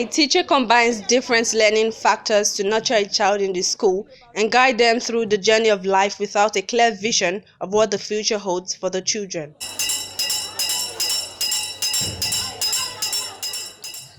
A teacher combines different learning factors to nurture a child in the school and guide them through the journey of life without a clear vision of what the future holds for the children.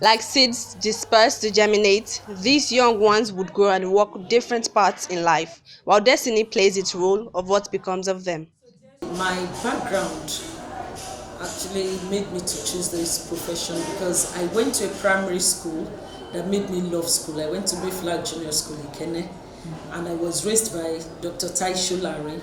Like seeds dispersed to germinate, these young ones would grow and walk different paths in life, while destiny plays its role of what becomes of them. My background actually made me to choose this profession because I went to a primary school that made me love school. I went to Mayflower Junior School in Kenne, and I was raised by Dr. Taisho Larry.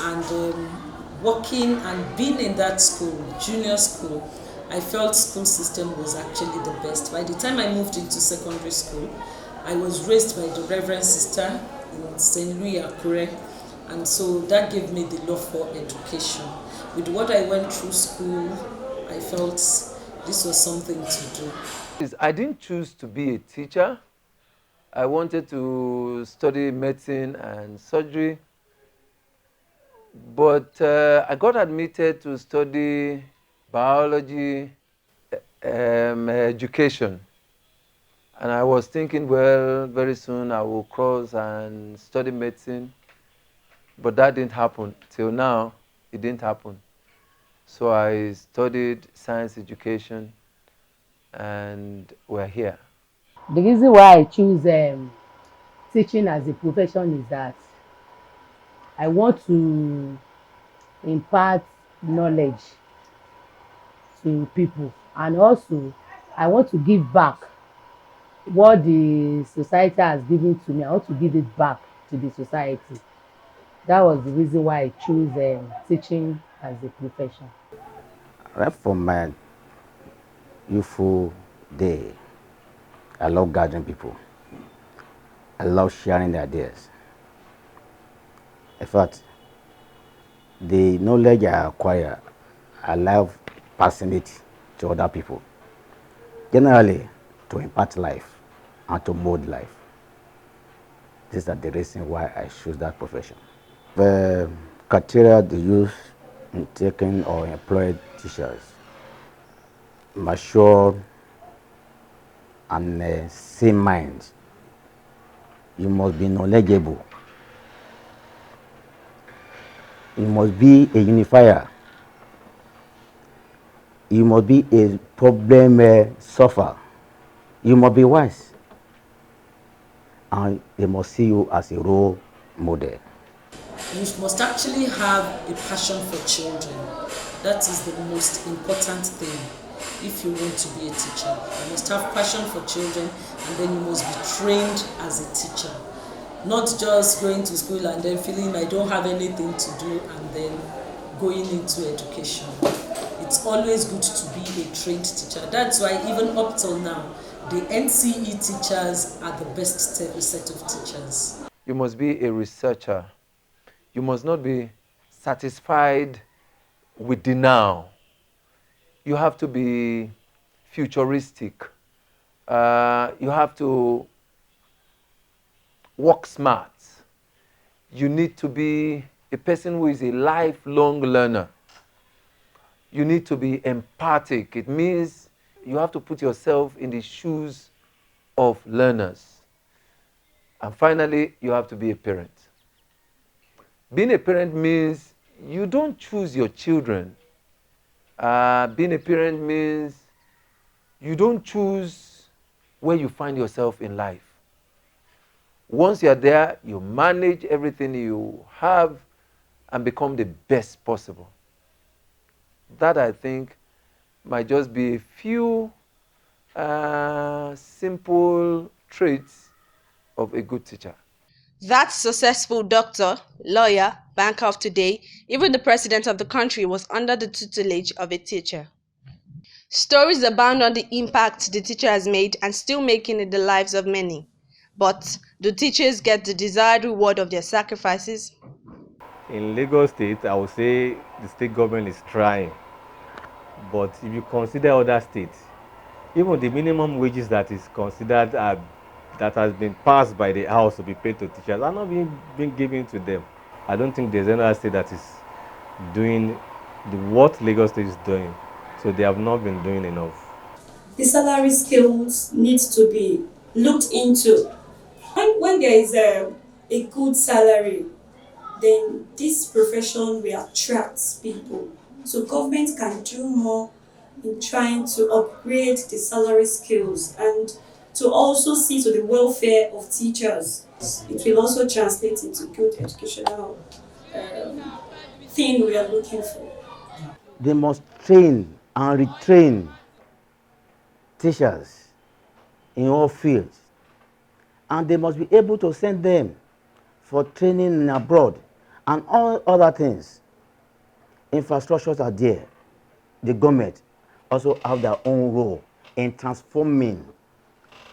And working and being in that school, junior school, I felt school system was actually the best. By the time I moved into secondary school, I was raised by the Reverend Sister in St. Louis, Akure, and so that gave me the love for education. With what I went through school, I felt this was something to do. I didn't choose to be a teacher. I wanted to study medicine and surgery, but I got admitted to study biology, education. And I was thinking, well, very soon I will cross and study medicine, but that didn't happen. Till now, it didn't happen. So I studied science education, and we're here. The reason why I choose teaching as a profession is that I want to impart knowledge to people, and also I want to give back what the society has given to me. I want to give it back to the society. That was the reason why I choose teaching as a profession. Right from my youthful day, I love gathering people. I love sharing the ideas. In fact, the knowledge I acquire, I love passing it to other people. Generally, to impart life and to mold life. These are the reasons why I choose that profession. The criteria they use in taking or employed teachers: mature and sane mind. You must be knowledgeable. You must be a unifier. You must be a problem solver. You must be wise. And they must see you as a role model. You must actually have a passion for children. That is the most important thing if you want to be a teacher. You must have passion for children, and then you must be trained as a teacher. Not just going to school and then feeling I don't have anything to do and then going into education. It's always good to be a trained teacher. That's why even up till now, the NCE teachers are the best set of teachers. You must be a researcher. You must not be satisfied with the now. You have to be futuristic. You have to work smart. You need to be a person who is a lifelong learner. You need to be empathic. It means you have to put yourself in the shoes of learners. And finally, you have to be a parent. Being a parent means you don't choose your children. Being a parent means you don't choose where you find yourself in life. Once you're there, you manage everything you have and become the best possible. That, I think, might just be a few simple traits of a good teacher. That successful doctor, lawyer, banker of today, even the president of the country was under the tutelage of a teacher. Stories abound on the impact the teacher has made and still making in the lives of many. But do teachers get the desired reward of their sacrifices? In Lagos State, I would say the state government is trying. But if you consider other states, even the minimum wages that is considered that has been passed by the House to be paid to teachers are not being given to them. I don't think there's another state that is doing what Lagos State is doing. So they have not been doing enough. the salary scales needs to be looked into. When there is a good salary, then this profession will attract people. So government can do more in trying to upgrade the salary skills and to also see to the welfare of teachers. It will also translate into good educational thing we are looking for. They must train and retrain teachers in all fields, and they must be able to send them for training abroad and all other things. Infrastructures are there. The government also have their own role in transforming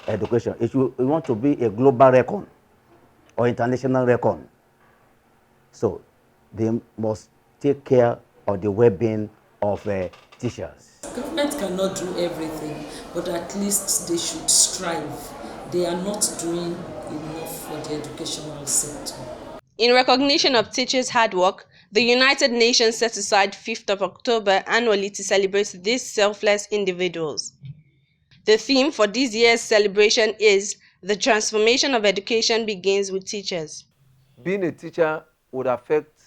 education. If you want to be a global record or international record, so they must take care of the well-being of teachers. Government cannot do everything, but at least they should strive. They are not doing enough for the educational sector. In recognition of teachers' hard work, the United Nations set aside 5th of October annually to celebrate these selfless individuals. The theme for this year's celebration is "The transformation of education begins with teachers." Being a teacher would affect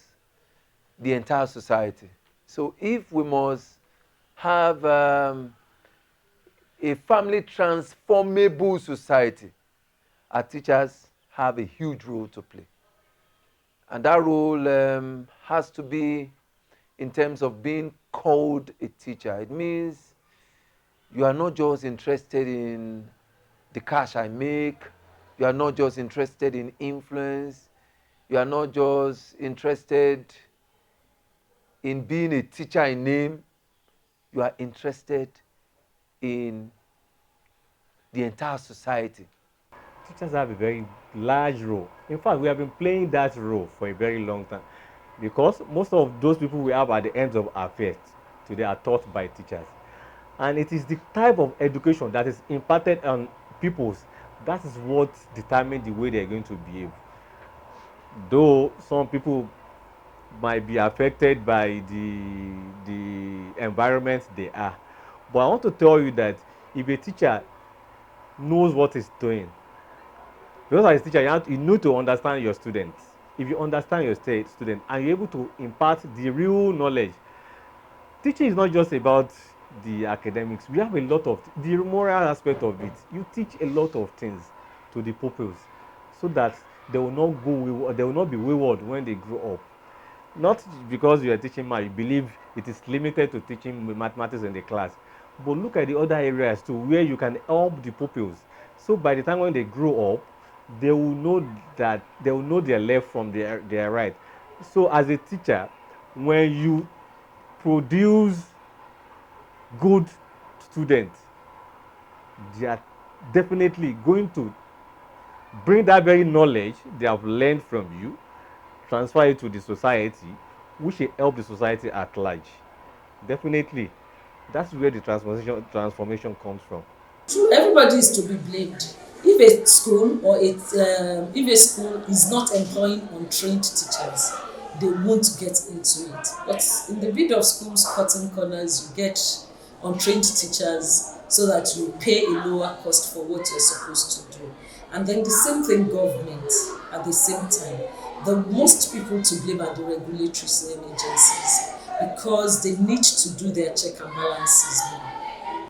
the entire society. So if we must have a family transformable society, our teachers have a huge role to play. And that role has to be in terms of being called a teacher. It means you are not just interested in the cash I make. You are not just interested in influence. You are not just interested in being a teacher in name. You are interested in the entire society. Teachers have a very large role. In fact, we have been playing that role for a very long time, because most of those people we have at the ends of affairs today are taught by teachers. And it is the type of education that is imparted on pupils that is what determines the way they are going to behave. Though some people might be affected by the environment they are, but I want to tell you that if a teacher knows what he's doing, because as a teacher you need to understand your students. If you understand your student and you're able to impart the real knowledge, teaching is not just about the academics. We have a lot of the moral aspect of it. You teach a lot of things to the pupils so that they will not go, they will not be wayward when they grow up. Not because you are teaching math, you believe it is limited to teaching mathematics in the class, but look at the other areas too where you can help the pupils. So by the time when they grow up, they will know that they will know their left from their right. So as a teacher, when you produce good students, they are definitely going to bring that very knowledge they have learned from you, transfer it to the society, which will help the society at large. Definitely, that's where the transformation comes from. True, everybody is to be blamed. If a school if a school is not employing untrained teachers, they won't get into it. But in the bid of schools cutting corners, you get untrained teachers so that you pay a lower cost for what you're supposed to do. And then the same thing government at the same time. The most people to blame are the regulatory agencies because they need to do their check and balances more.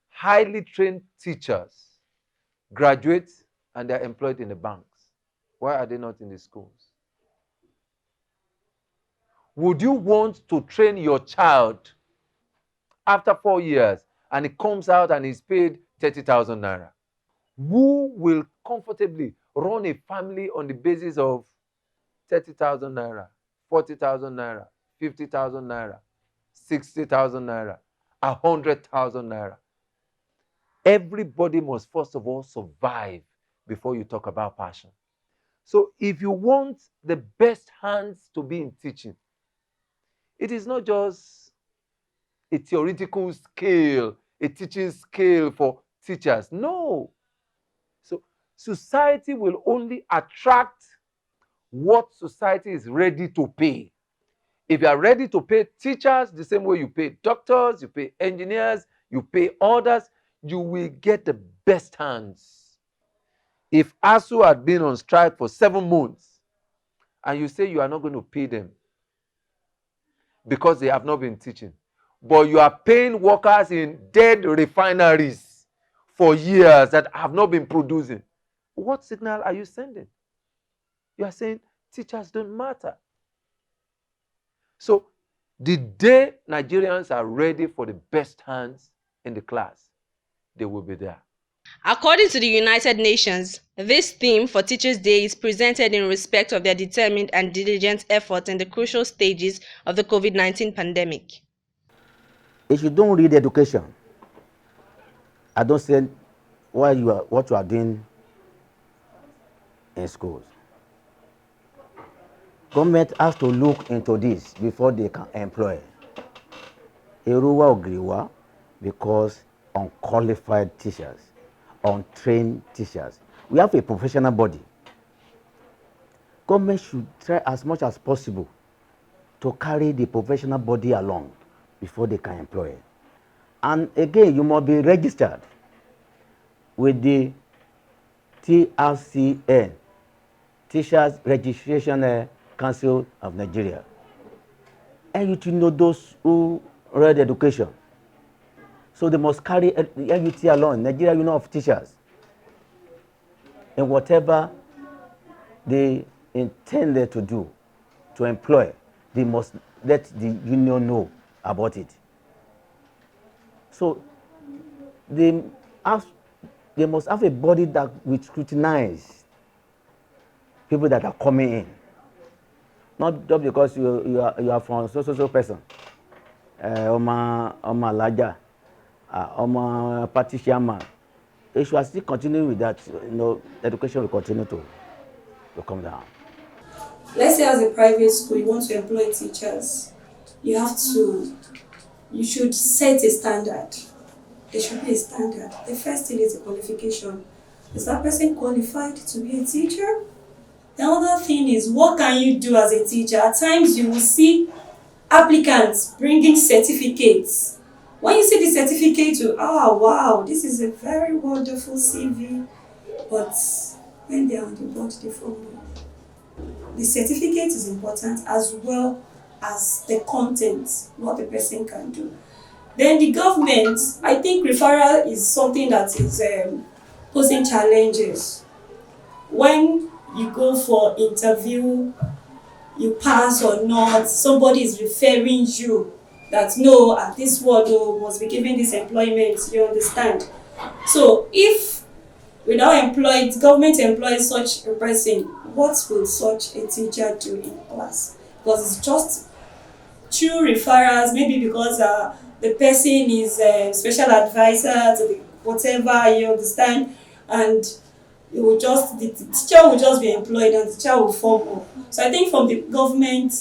Highly trained teachers graduate and they're employed in the banks. Why are they not in the schools? Would you want to train your child after 4 years and he comes out and he's paid 30,000 naira? Who will comfortably run a family on the basis of 30,000 naira, 40,000 naira, 50,000 naira, 60,000 naira, 100,000 naira? Everybody must first of all survive before you talk about passion. So if you want the best hands to be in teaching, it is not just a theoretical skill, a teaching skill for teachers. No. So society will only attract what society is ready to pay. If you are ready to pay teachers the same way you pay doctors, you pay engineers, you pay others, you will get the best hands. If ASU had been on strike for 7 months and you say you are not going to pay them because they have not been teaching, but you are paying workers in dead refineries for years that have not been producing, what signal are you sending? You are saying teachers don't matter. So the day Nigerians are ready for the best hands in the class, they will be there. According to the United Nations, this theme for Teachers' Day is presented in respect of their determined and diligent efforts in the crucial stages of the COVID-19 pandemic. If you don't read education, I don't say what you are doing in schools. Government has to look into this before they can employ. Eruwa Ogriwa, because unqualified teachers, untrained teachers. We have a professional body. Government should try as much as possible to carry the professional body along before they can employ. And again, you must be registered with the TRCN, Teachers Registration Council of Nigeria. And you to know those who read education. So they must carry the NUT along, Nigeria Union of Teachers. And whatever they intended to do, to employ, they must let the union know about it. So they must have a body that will scrutinize people that are coming in. Not just because you are from so person. Oma Laja, Oma Party Chairman. If you are still continuing with that, education will continue to come down. Let's say as a private school, you want to employ teachers, you should set a standard. There should be a standard. The first thing is the qualification. Is that person qualified to be a teacher? The other thing is, what can you do as a teacher? At times you will see applicants bringing certificates. When you see the certificate, wow, this is a very wonderful CV. But when they are on the board, they follow. The certificate is important as well as the content, what the person can do. Then the government, I think referral is something that is posing challenges. When you go for interview, you pass or not, somebody is referring you that no, at this ward must be given this employment, you understand? So if we now government employs such a person, what will such a teacher do in class? Because it's just through referrals, maybe because the person is a special advisor to the whatever, you understand, and the teacher will just be employed and the teacher will form up. So I think from the government,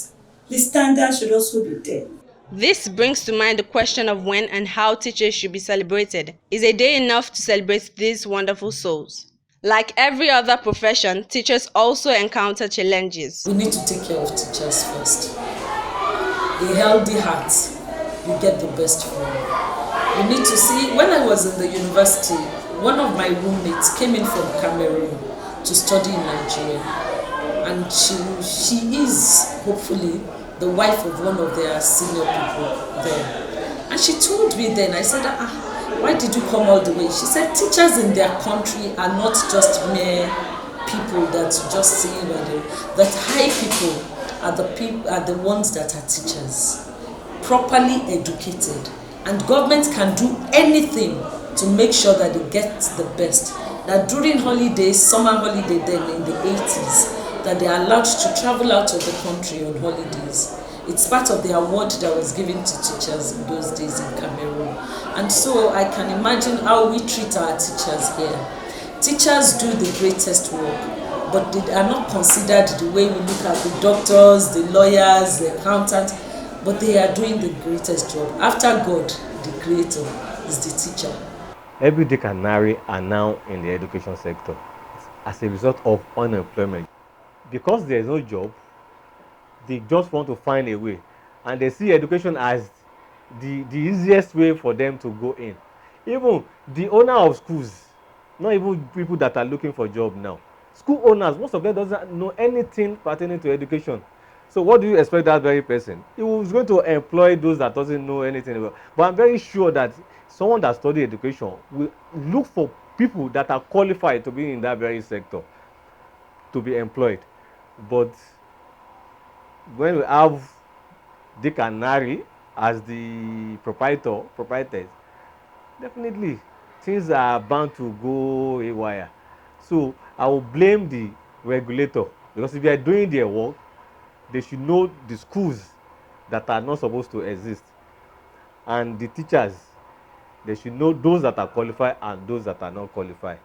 the standard should also be there. This brings to mind the question of when and how teachers should be celebrated. Is a day enough to celebrate these wonderful souls? Like every other profession, teachers also encounter challenges. We need to take care of teachers first. A healthy heart, you get the best from it. You need to see, when I was in the university, one of my roommates came in from Cameroon to study in Nigeria. And she is, hopefully, the wife of one of their senior people there. And she told me then, I said, why did you come all the way? She said, teachers in their country are not just mere people that just see that high people are the ones that are teachers, properly educated. And government can do anything to make sure that they get the best. That during holidays, summer holiday then in the 80s, that they are allowed to travel out of the country on holidays. It's part of the award that was given to teachers in those days in Cameroon. And so I can imagine how we treat our teachers here. Teachers do the greatest work, but they are not considered the way we look at the doctors, the lawyers, the accountants, but they are doing the greatest job. After God, the creator, is the teacher. Everyday canary are now in the education sector as a result of unemployment. Because there is no job, they just want to find a way, and they see education as the easiest way for them to go in. Even the owner of schools, not even people that are looking for job now, school owners, most of them doesn't know anything pertaining to education. So what do you expect that very person? He was going to employ those that doesn't know anything about. But I'm very sure that someone that study education will look for people that are qualified to be in that very sector to be employed. But when we have Dick and Harry as the proprietors, definitely things are bound to go haywire. So I will blame the regulator, because if they are doing their work, they should know the schools that are not supposed to exist, and the teachers, they should know those that are qualified and those that are not qualified.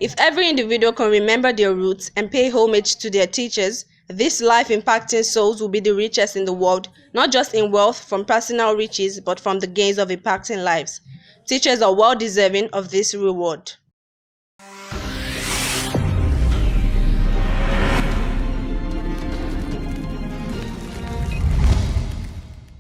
If every individual can remember their roots and pay homage to their teachers, these life-impacting souls will be the richest in the world, not just in wealth from personal riches, but from the gains of impacting lives. Teachers are well deserving of this reward.